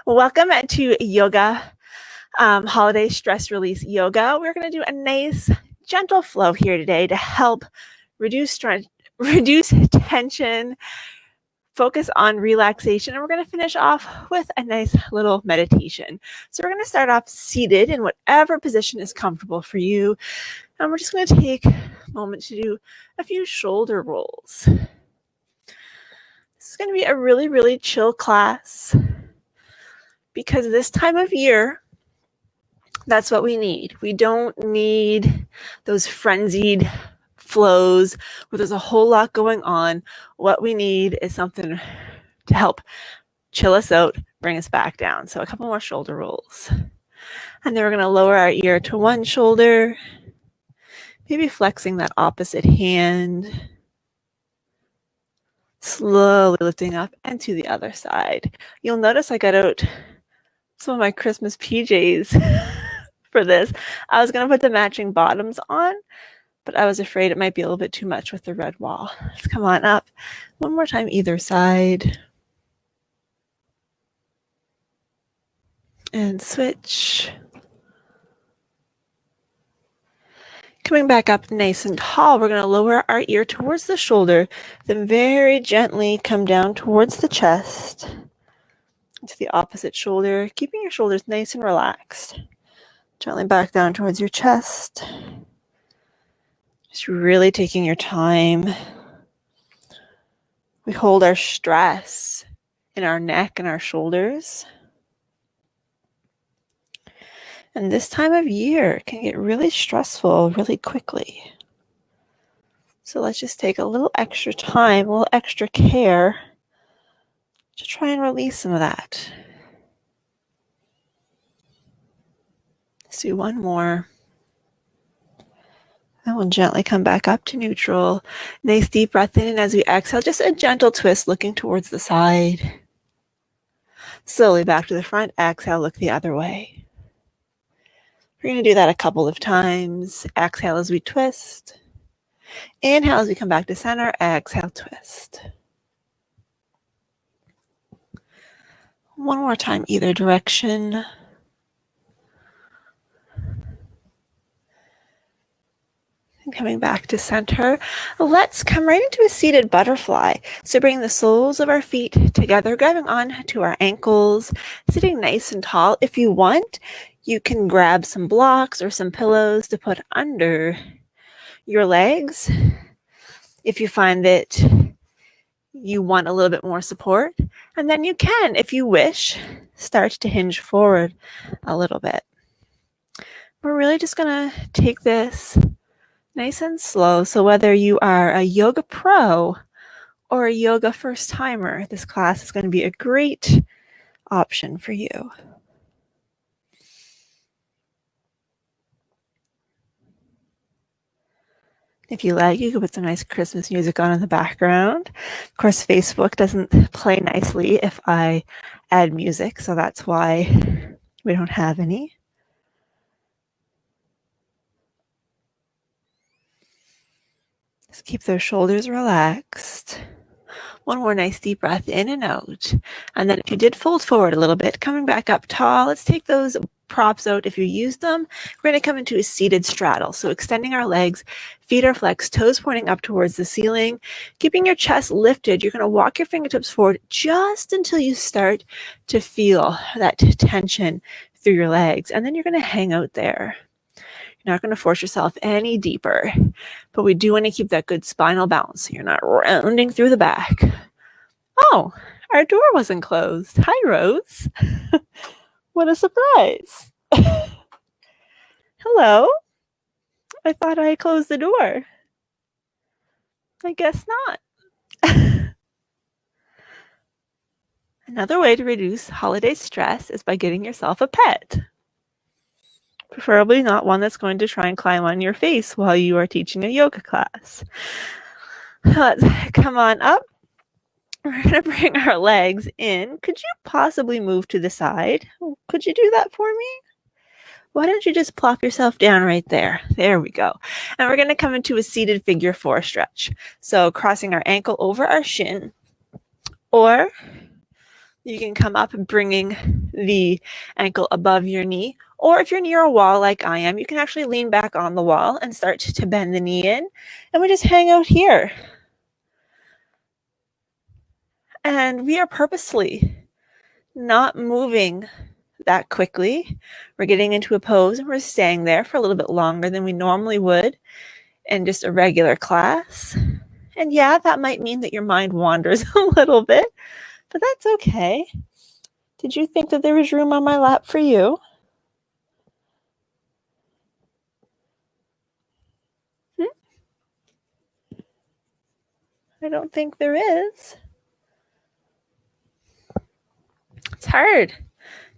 Welcome to yoga, holiday stress release yoga. We're going to do a nice gentle flow here today to help reduce tension, focus on relaxation, and we're going to finish off with a nice little meditation. So we're going to start off seated in whatever position is comfortable for you, and we're just going to take a moment to do a few shoulder rolls. This is going to be a really, really chill class, because this time of year, that's what we need. We don't need those frenzied flows where there's a whole lot going on. What we need is something to help chill us out, bring us back down. So a couple more shoulder rolls. And then we're going to lower our ear to one shoulder, maybe flexing that opposite hand, slowly lifting up and to the other side. You'll notice I got out some of my Christmas PJs for this. I was going to put the matching bottoms on, but I was afraid it might be a little bit too much with the red wall. Let's come on up. One more time, either side. And switch. Coming back up nice and tall, we're going to lower our ear towards the shoulder, then very gently come down towards the chest, to the opposite shoulder, keeping your shoulders nice and relaxed. Gently back down towards your chest. Just really taking your time. We hold our stress in our neck and our shoulders. And this time of year can get really stressful really quickly. So let's just take a little extra time, a little extra care to try and release some of that. Let's do one more. And we'll gently come back up to neutral. Nice deep breath in, and as we exhale, just a gentle twist looking towards the side. Slowly back to the front. Exhale, look the other way. We're going to do that a couple of times. Exhale as we twist. Inhale as we come back to center. Exhale, twist. One more time, either direction. And coming back to center, let's come right into a seated butterfly. So bring the soles of our feet together, grabbing on to our ankles, sitting nice and tall. If you want, you can grab some blocks or some pillows to put under your legs. If you find that you want a little bit more support, and then you can, if you wish, start to hinge forward a little bit. We're really just going to take this nice and slow. So whether you are a yoga pro or a yoga first timer, this class is going to be a great option for you. If you like, you can put some nice Christmas music on in the background. Of course, Facebook doesn't play nicely if I add music, so that's why we don't have any. Just keep those shoulders relaxed. One more nice deep breath in and out. And then if you did fold forward a little bit, coming back up tall, let's take those props out. If you use them, we're going to come into a seated straddle. So extending our legs, feet are flexed, toes pointing up towards the ceiling, keeping your chest lifted. You're going to walk your fingertips forward just until you start to feel that tension through your legs. And then you're going to hang out there. You're not going to force yourself any deeper, but we do want to keep that good spinal balance so you're not rounding through the back. Oh, our door wasn't closed. Hi, Rose. What a surprise. Hello. I thought I closed the door. I guess not. Another way to reduce holiday stress is by getting yourself a pet. Preferably not one that's going to try and climb on your face while you are teaching a yoga class. Let's come on up. We're going to bring our legs in. Could you possibly move to the side? Could you do that for me? Why don't you just plop yourself down right there? There we go. And we're going to come into a seated figure 4 stretch. So crossing our ankle over our shin, or You can come up bringing the ankle above your knee, or if you're near a wall like I am, you can actually lean back on the wall and start to bend the knee in, and we just hang out here. And we are purposely not moving that quickly. We're getting into a pose and we're staying there for a little bit longer than we normally would in just a regular class. And yeah, that might mean that your mind wanders a little bit, but that's okay. Did you think that there was room on my lap for you? I don't think there is. It's hard.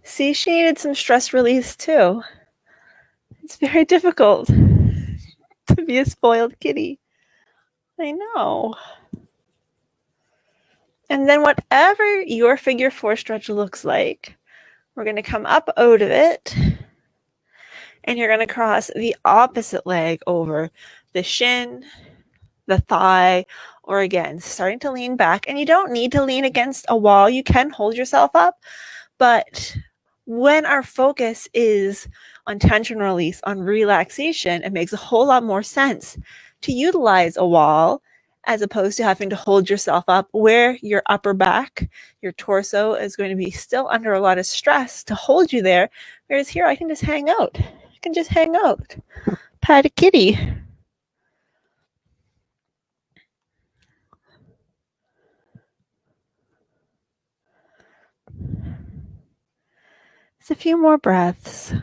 See, she needed some stress release too. It's very difficult to be a spoiled kitty. I know. And then whatever your figure 4 stretch looks like, we're going to come up out of it, and you're going to cross the opposite leg over the shin, the thigh, or again, starting to lean back. And you don't need to lean against a wall. You can hold yourself up, but when our focus is on tension release, on relaxation, it makes a whole lot more sense to utilize a wall as opposed to having to hold yourself up, where your upper back, your torso is going to be still under a lot of stress to hold you there. Whereas here, I can just hang out. I can just hang out. Pat a kitty. Just a few more breaths.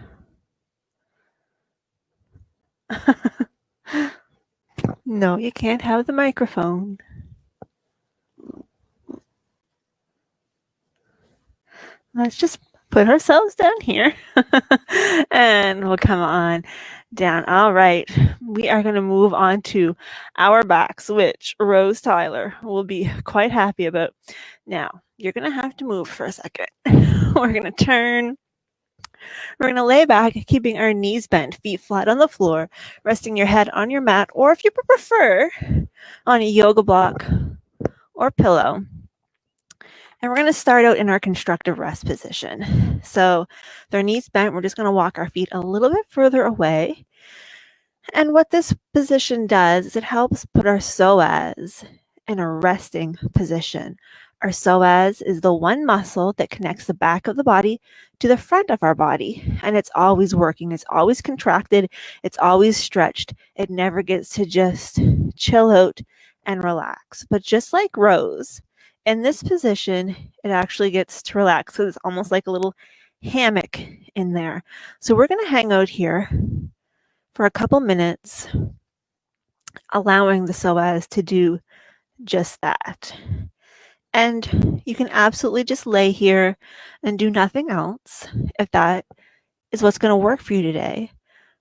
No, you can't have the microphone. Let's just put ourselves down here and we'll come on down. All right, we are going to move on to our backs, which Rose Tyler will be quite happy about. Now, you're going to have to move for a second. We're going to turn. We're going to lay back, keeping our knees bent, feet flat on the floor, resting your head on your mat, or if you prefer, on a yoga block or pillow. And we're going to start out in our constructive rest position. So with our knees bent, we're just going to walk our feet a little bit further away. And what this position does is it helps put our psoas in a resting position. Our psoas is the one muscle that connects the back of the body to the front of our body. And it's always working. It's always contracted. It's always stretched. It never gets to just chill out and relax. But just like Rose, in this position, it actually gets to relax. So it's almost like a little hammock in there. So we're going to hang out here for a couple minutes, allowing the psoas to do just that. And you can absolutely just lay here and do nothing else if that is what's going to work for you today.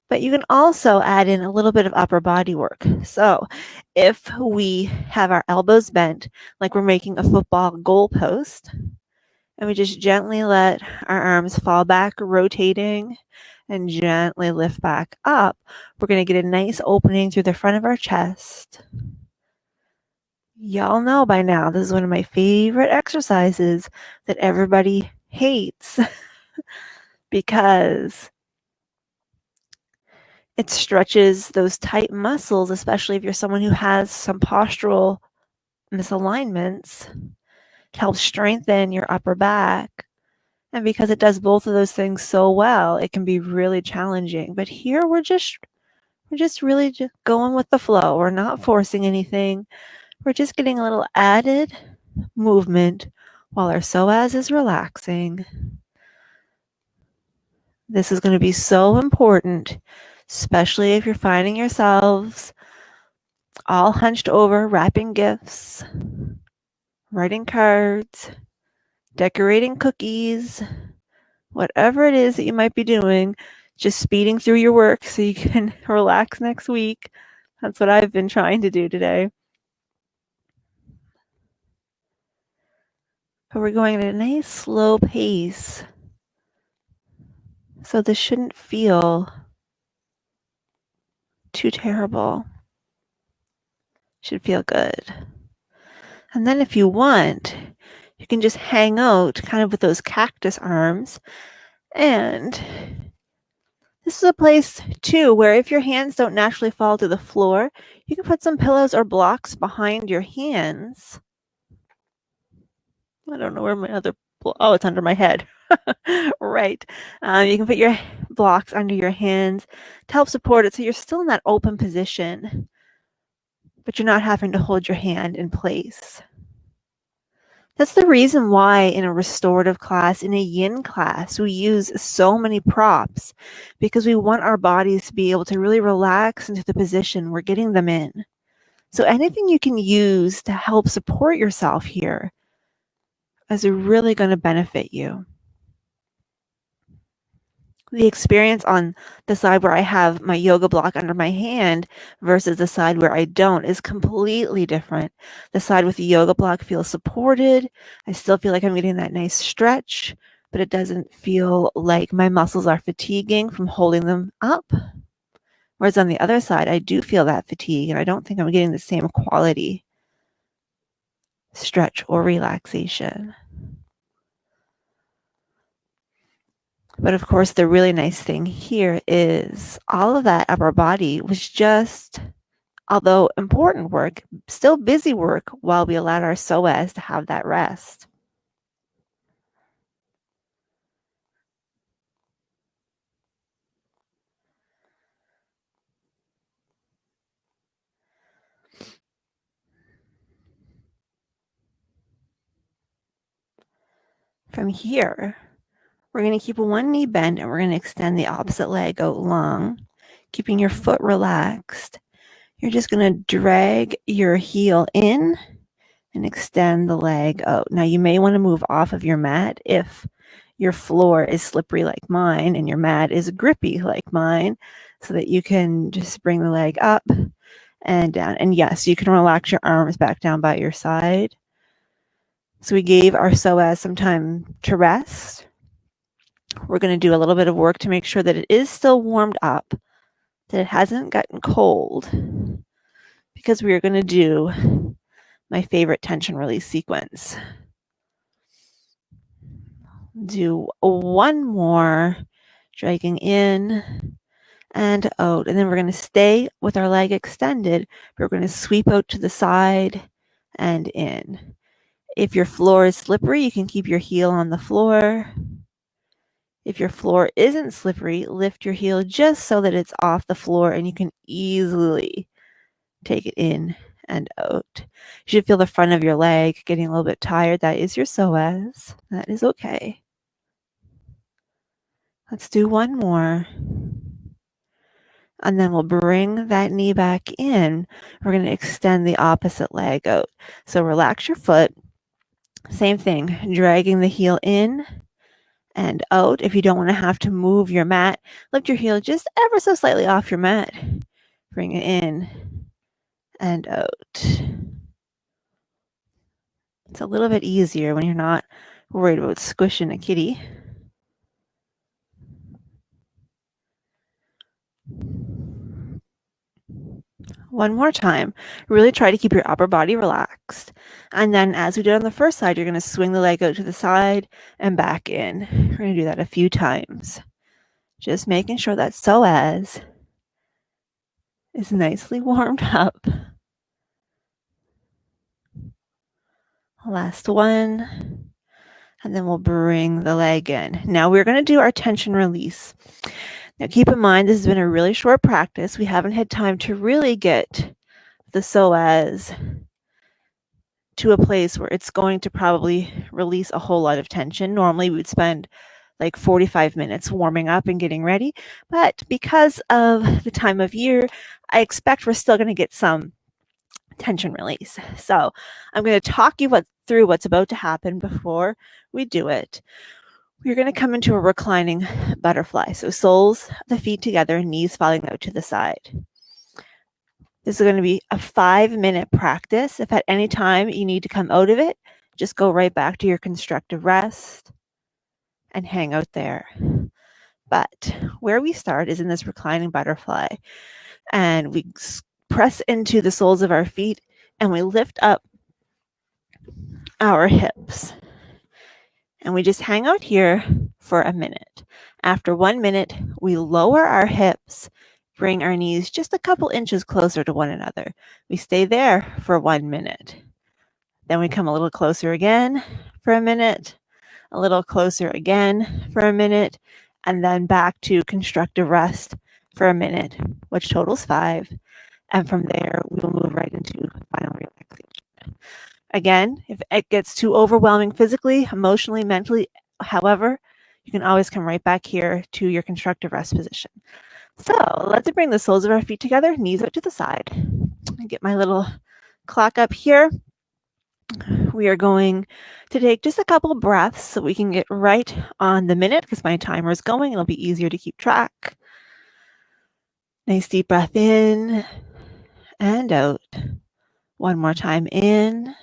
But you can also add in a little bit of upper body work. So if we have our elbows bent, like we're making a football goal post, and we just gently let our arms fall back, rotating, and gently lift back up, we're going to get a nice opening through the front of our chest. Y'all know by now, this is one of my favorite exercises that everybody hates because it stretches those tight muscles, especially if you're someone who has some postural misalignments. It helps strengthen your upper back. And because it does both of those things so well, it can be really challenging. But here we're just really just going with the flow. We're not forcing anything. We're just getting a little added movement while our psoas is relaxing. This is going to be so important, especially if you're finding yourselves all hunched over, wrapping gifts, writing cards, decorating cookies, whatever it is that you might be doing, just speeding through your work so you can relax next week. That's what I've been trying to do today. But we're going at a nice slow pace. So this shouldn't feel too terrible. Should feel good. And then if you want, You can just hang out kind of with those cactus arms. And this is a place too where if your hands don't naturally fall to the floor, you can put some pillows or blocks behind your hands. I don't know where my other, oh, it's under my head. Right. You can put your blocks under your hands to help support it so you're still in that open position, but you're not having to hold your hand in place. That's the reason why in a restorative class, in a yin class, we use so many props, because we want our bodies to be able to really relax into the position we're getting them in. So anything you can use to help support yourself here is really going to benefit you. The experience on the side where I have my yoga block under my hand versus the side where I don't is completely different. The side with the yoga block feels supported. I still feel like I'm getting that nice stretch, but it doesn't feel like my muscles are fatiguing from holding them up. Whereas on the other side, I do feel that fatigue, and I don't think I'm getting the same quality stretch or relaxation. But of course, the really nice thing here is all of that upper body was just, although important work, still busy work while we allowed our psoas to have that rest. From here, we're going to keep one knee bent and we're going to extend the opposite leg out long, keeping your foot relaxed. You're just going to drag your heel in and extend the leg out. Now, you may want to move off of your mat if your floor is slippery like mine and your mat is grippy like mine, so that you can just bring the leg up and down. And yes, you can relax your arms back down by your side. So we gave our psoas some time to rest. We're going to do a little bit of work to make sure that it is still warmed up, that it hasn't gotten cold, because we are going to do my favorite tension release sequence. Do one more, dragging in and out. And then we're going to stay with our leg extended. We're going to sweep out to the side and in. If your floor is slippery, you can keep your heel on the floor. If your floor isn't slippery, lift your heel just so that it's off the floor and you can easily take it in and out. You should feel the front of your leg getting a little bit tired. That is your psoas. That is okay. Let's do one more. And then we'll bring that knee back in. We're going to extend the opposite leg out. So relax your foot. Same thing, dragging the heel in and out. If you don't want to have to move your mat, lift your heel just ever so slightly off your mat. Bring it in and out. It's a little bit easier when you're not worried about squishing a kitty. One more time. Really try to keep your upper body relaxed. And then as we did on the first side, you're going to swing the leg out to the side and back in. We're going to do that a few times. Just making sure that psoas is nicely warmed up. Last one. And then we'll bring the leg in. Now we're going to do our tension release. Now keep in mind, this has been a really short practice. We haven't had time to really get the psoas to a place where it's going to probably release a whole lot of tension. Normally we would spend like 45 minutes warming up and getting ready. But because of the time of year, I expect we're still going to get some tension release. So I'm going to talk you through what's about to happen before we do it. We're going to come into a reclining butterfly. So soles of the feet together, knees falling out to the side. This is going to be a 5-minute practice. If at any time you need to come out of it, just go right back to your constructive rest and hang out there. But where we start is in this reclining butterfly, and we press into the soles of our feet and we lift up our hips. And we just hang out here for a minute. After 1 minute, we lower our hips, bring our knees just a couple inches closer to one another. We stay there for 1 minute. Then we come a little closer again for a minute, a little closer again for a minute, and then back to constructive rest for a minute, which totals 5. And from there, we will move right into final relaxation. Again, if it gets too overwhelming physically, emotionally, mentally, however, you can always come right back here to your constructive rest position. So let's bring the soles of our feet together, knees out to the side. I get my little clock up here. We are going to take just a couple breaths so we can get right on the minute because my timer is going. It'll be easier to keep track. Nice deep breath in and out. One more time in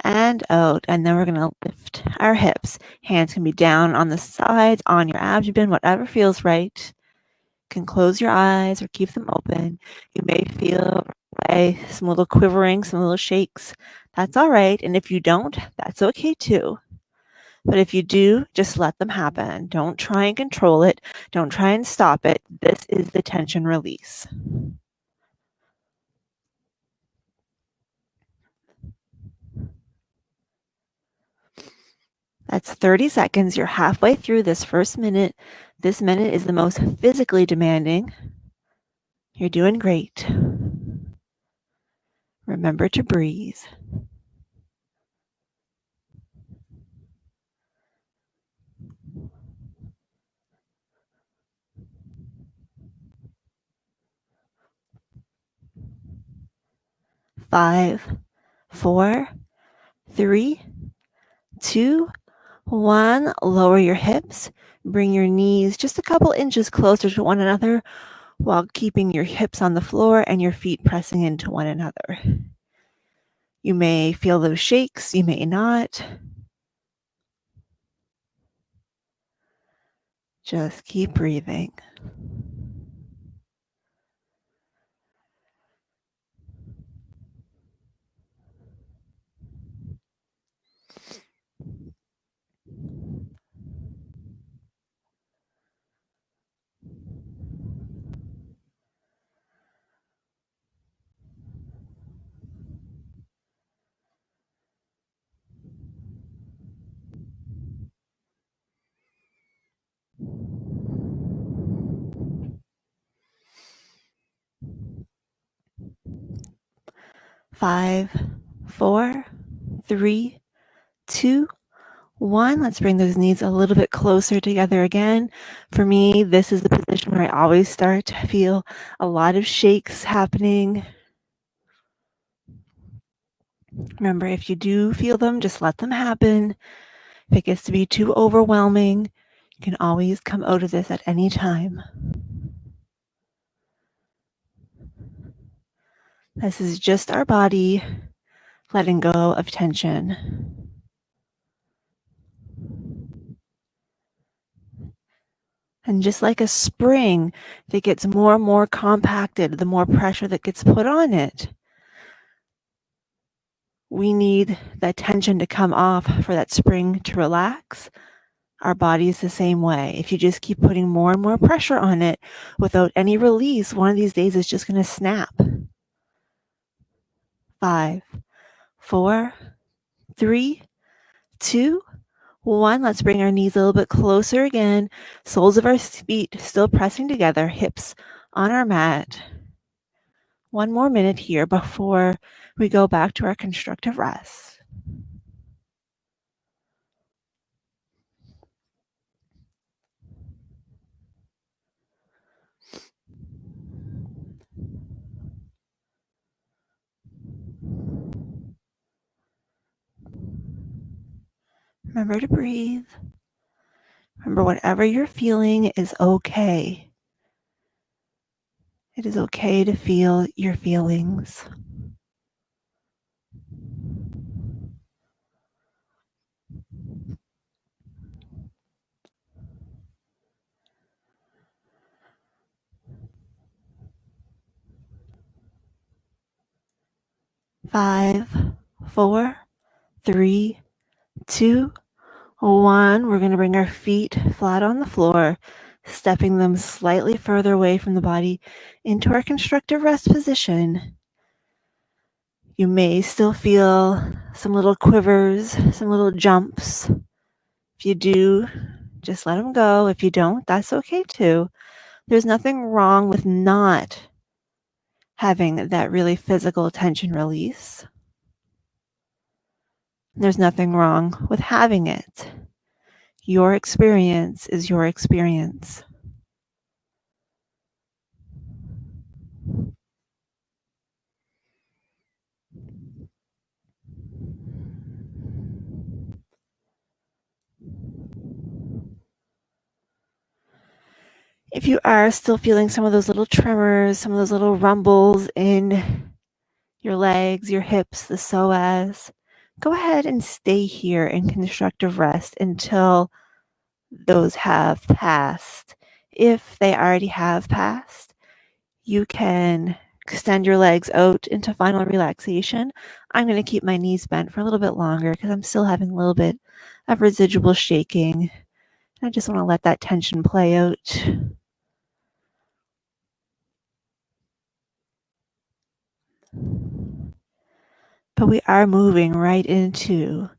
and out. And then we're going to lift our hips. Hands can be down on the sides, on your abdomen, whatever feels right. You can close your eyes or keep them open. You may feel some little quivering, some little shakes. That's all right. And if you don't, that's okay too. But if you do, just let them happen. Don't try and control it. Don't try and stop it. This is the tension release. That's 30 seconds. You're halfway through this first minute. This minute is the most physically demanding. You're doing great. Remember to breathe. Five, 4, 3, 2, 1. Lower your hips. Bring your knees just a couple inches closer to one another while keeping your hips on the floor and your feet pressing into one another. You may feel those shakes, you may not. Just keep breathing. Five, 4, 3, 2, 1. Let's bring those knees a little bit closer together again. For me, this is the position where I always start to feel a lot of shakes happening. Remember, if you do feel them, just let them happen. If it gets to be too overwhelming, you can always come out of this at any time. This is just our body letting go of tension. And just like a spring that gets more and more compacted, the more pressure that gets put on it. We need that tension to come off for that spring to relax. Our body is the same way. If you just keep putting more and more pressure on it without any release, one of these days it's just going to snap. 5, 4, 3, 2, 1. Let's bring our knees a little bit closer again. Soles of our feet still pressing together, hips on our mat. One more minute here before we go back to our constructive rest. Remember to breathe. Remember, whatever you're feeling is okay. It is okay to feel your feelings. Five, 4, 3, 2, 1, we're going to bring our feet flat on the floor, stepping them slightly further away from the body into our constructive rest position. You may still feel some little quivers, some little jumps. If you do, just let them go. If you don't, that's okay too. There's nothing wrong with not having that really physical tension release. There's nothing wrong with having it. Your experience is your experience. If you are still feeling some of those little tremors, some of those little rumbles in your legs, your hips, the psoas, go ahead and stay here in constructive rest until those have passed. If they already have passed, you can extend your legs out into final relaxation. I'm going to keep my knees bent for a little bit longer because I'm still having a little bit of residual shaking. I just want to let that tension play out. But we are moving right into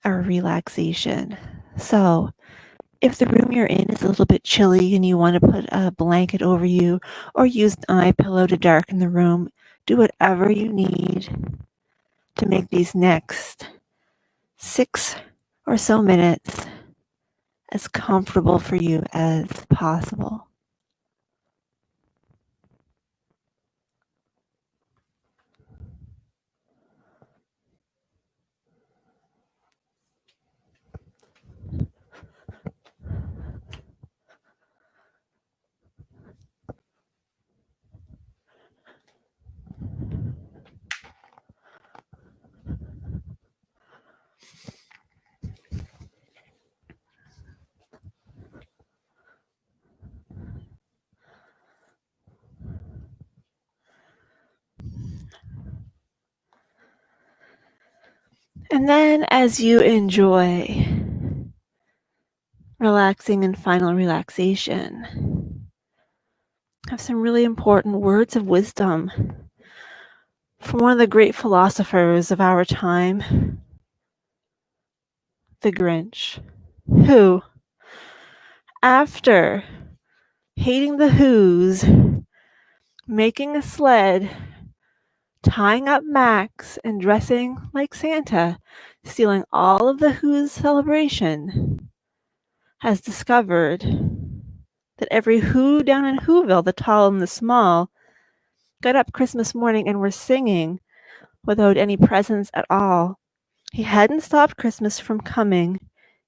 our relaxation. So if the room you're in is a little bit chilly and you want to put a blanket over you or use an eye pillow to darken the room, do whatever you need to make these next 6 or so minutes as comfortable for you as possible. And then as you enjoy relaxing in final relaxation, have some really important words of wisdom from one of the great philosophers of our time, the Grinch, who, after hating the Who's, making a sled, tying up Max, and dressing like Santa, stealing all of the Who's celebration, has discovered that every Who down in Whoville, the tall and the small, got up Christmas morning and were singing without any presents at all. He hadn't stopped Christmas from coming.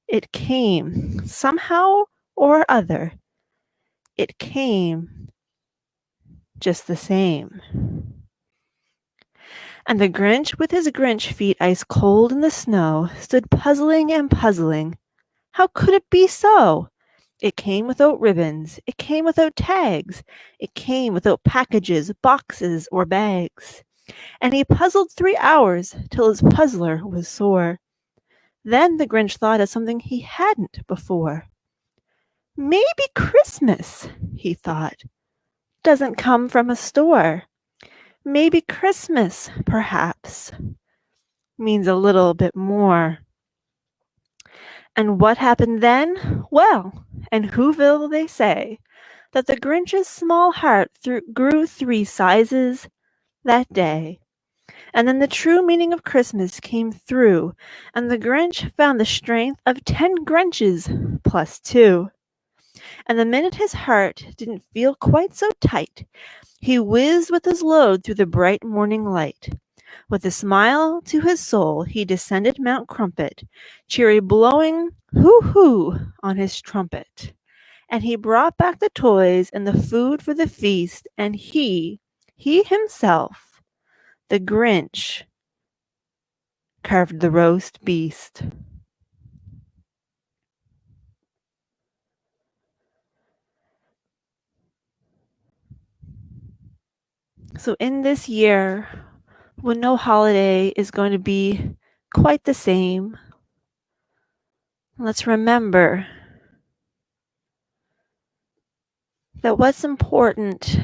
It came somehow or other. It came just the same. And the Grinch, with his Grinch feet ice cold in the snow, stood puzzling and puzzling. How could it be so? It came without ribbons. It came without tags. It came without packages, boxes, or bags. And he puzzled 3 hours till his puzzler was sore. Then the Grinch thought of something he hadn't before. Maybe Christmas, he thought, doesn't come from a store. Maybe Christmas, perhaps, means a little bit more. And what happened then? Well, in Whoville they say that the Grinch's small heart grew 3 sizes that day. And then the true meaning of Christmas came through, and the Grinch found the strength of 10 Grinches plus 2. And the minute his heart didn't feel quite so tight, he whizzed with his load through the bright morning light. With a smile to his soul, he descended Mount Crumpet, cheery blowing hoo-hoo on his trumpet. And he brought back the toys and the food for the feast, and he himself, the Grinch, carved the roast beast. So in this year, when no holiday is going to be quite the same, Let's remember that what's important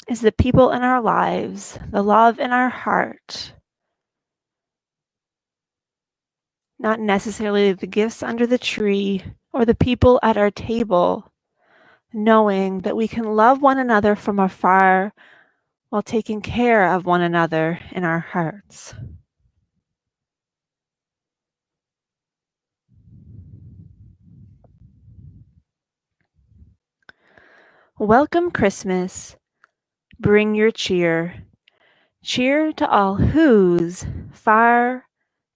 is the people in our lives, the love in our heart, not necessarily the gifts under the tree or the people at our table, knowing that we can love one another from afar while taking care of one another in our hearts. Welcome Christmas. Bring your cheer. Cheer to all who's far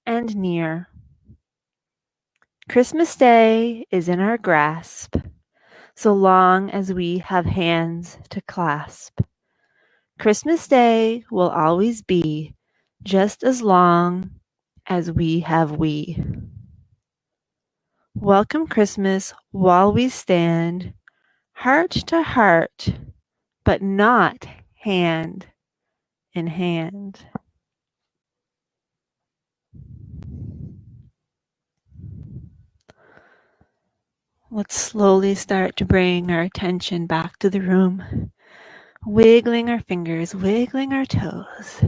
and near. Christmas Day is in our grasp, so long as we have hands to clasp. Christmas Day will always be just as long as we have we. Welcome Christmas while we stand heart to heart, but not hand in hand. Let's slowly start to bring our attention back to the room, wiggling our fingers, wiggling our toes,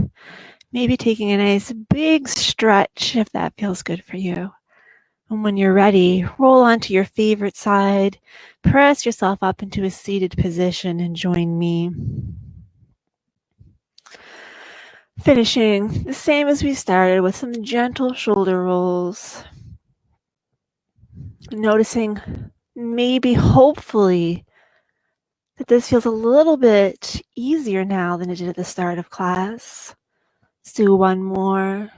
maybe taking a nice big stretch if that feels good for you. And when you're ready, roll onto your favorite side, press yourself up into a seated position and join me. Finishing the same as we started with some gentle shoulder rolls. Noticing maybe, hopefully, that this feels a little bit easier now than it did at the start of class. Let's do one more.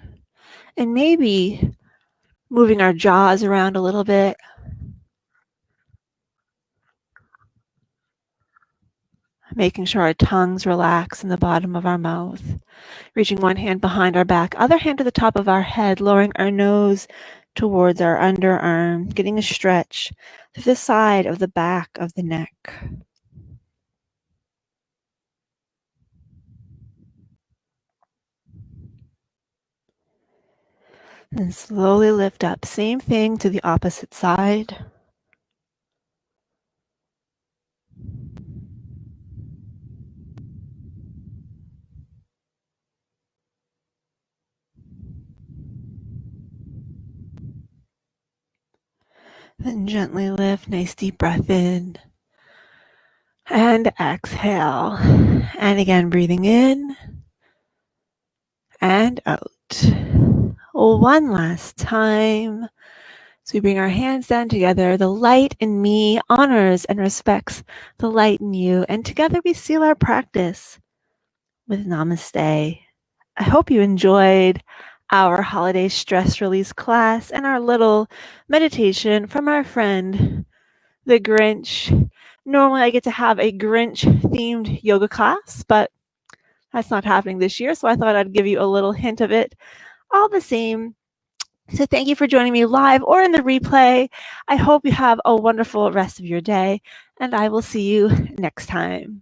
And maybe moving our jaws around a little bit. Making sure our tongues relax in the bottom of our mouth. Reaching one hand behind our back, other hand to the top of our head, lowering our nose towards our underarm, getting a stretch to the side of the back of the neck. And slowly lift up. Same thing to the opposite side. Then gently lift. Nice deep breath in. And exhale. And again, breathing in and out. One last time. So we bring our hands down together. The light in me honors and respects the light in you. And together we seal our practice with Namaste. I hope you enjoyed our holiday stress release class and our little meditation from our friend, the Grinch. Normally I get to have a Grinch-themed yoga class, but that's not happening this year, so I thought I'd give you a little hint of it all the same. So thank you for joining me live or in the replay. I hope you have a wonderful rest of your day, and I will see you next time.